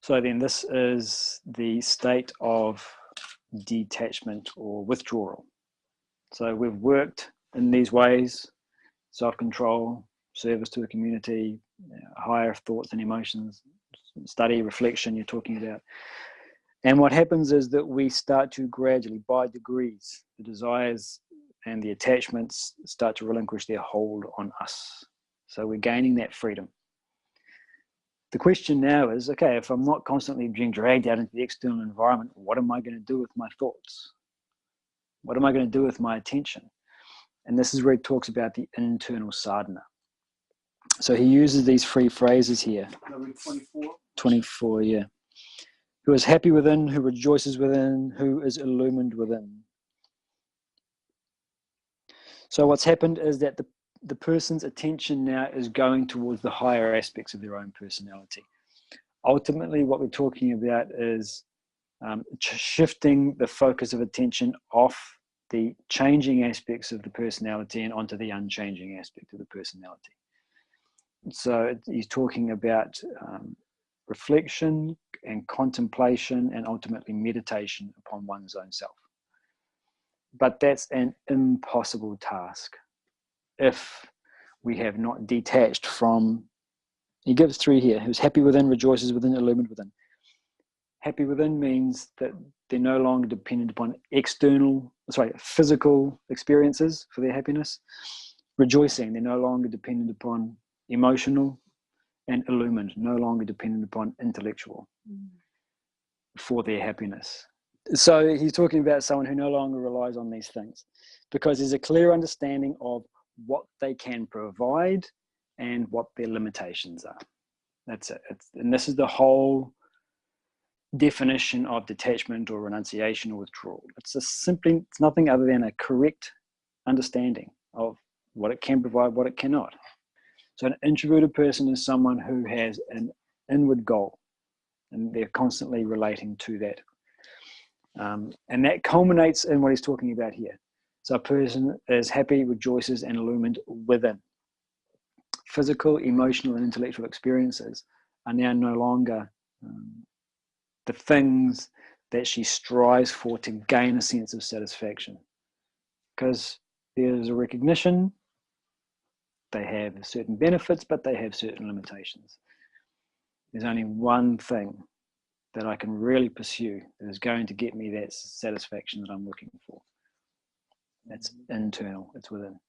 So then this is the state of detachment or withdrawal. So we've worked in these ways: self-control, service to the community, higher thoughts and emotions, study, reflection you're talking about. And what happens is that we start to gradually, by degrees, the desires and the attachments start to relinquish their hold on us. So we're gaining that freedom. The question now is, okay, if I'm not constantly being dragged out into the external environment, what am I going to do with my thoughts? What am I going to do with my attention? And this is where he talks about the internal sadhana. So he uses these three phrases here. Number 24. 24, yeah. Who is happy within, who rejoices within, who is illumined within. So what's happened is that the person's attention now is going towards the higher aspects of their own personality. Ultimately, what we're talking about is shifting the focus of attention off the changing aspects of the personality and onto the unchanging aspect of the personality. So he's talking about reflection and contemplation and ultimately meditation upon one's own self. But that's an impossible task if we have not detached from, he gives three here: who's happy within, rejoices within, illumined within. Happy within means that they're no longer dependent upon physical experiences for their happiness. Rejoicing, they're no longer dependent upon emotional. And illumined, no longer dependent upon intellectual for their happiness. So he's talking about someone who no longer relies on these things, because there's a clear understanding of what they can provide and what their limitations are. That's it. And this is the whole definition of detachment or renunciation or withdrawal. It's nothing other than a correct understanding of what it can provide, what it cannot. So an introverted person is someone who has an inward goal, and they're constantly relating to that. And that culminates in what he's talking about here. So a person is happy, rejoices, and illumined within. Physical, emotional, and intellectual experiences are now no longer the things that she strives for to gain a sense of satisfaction. Because there's a recognition, they have certain benefits, but they have certain limitations. There's only one thing that I can really pursue that is going to get me that satisfaction that I'm looking for. That's internal, it's within.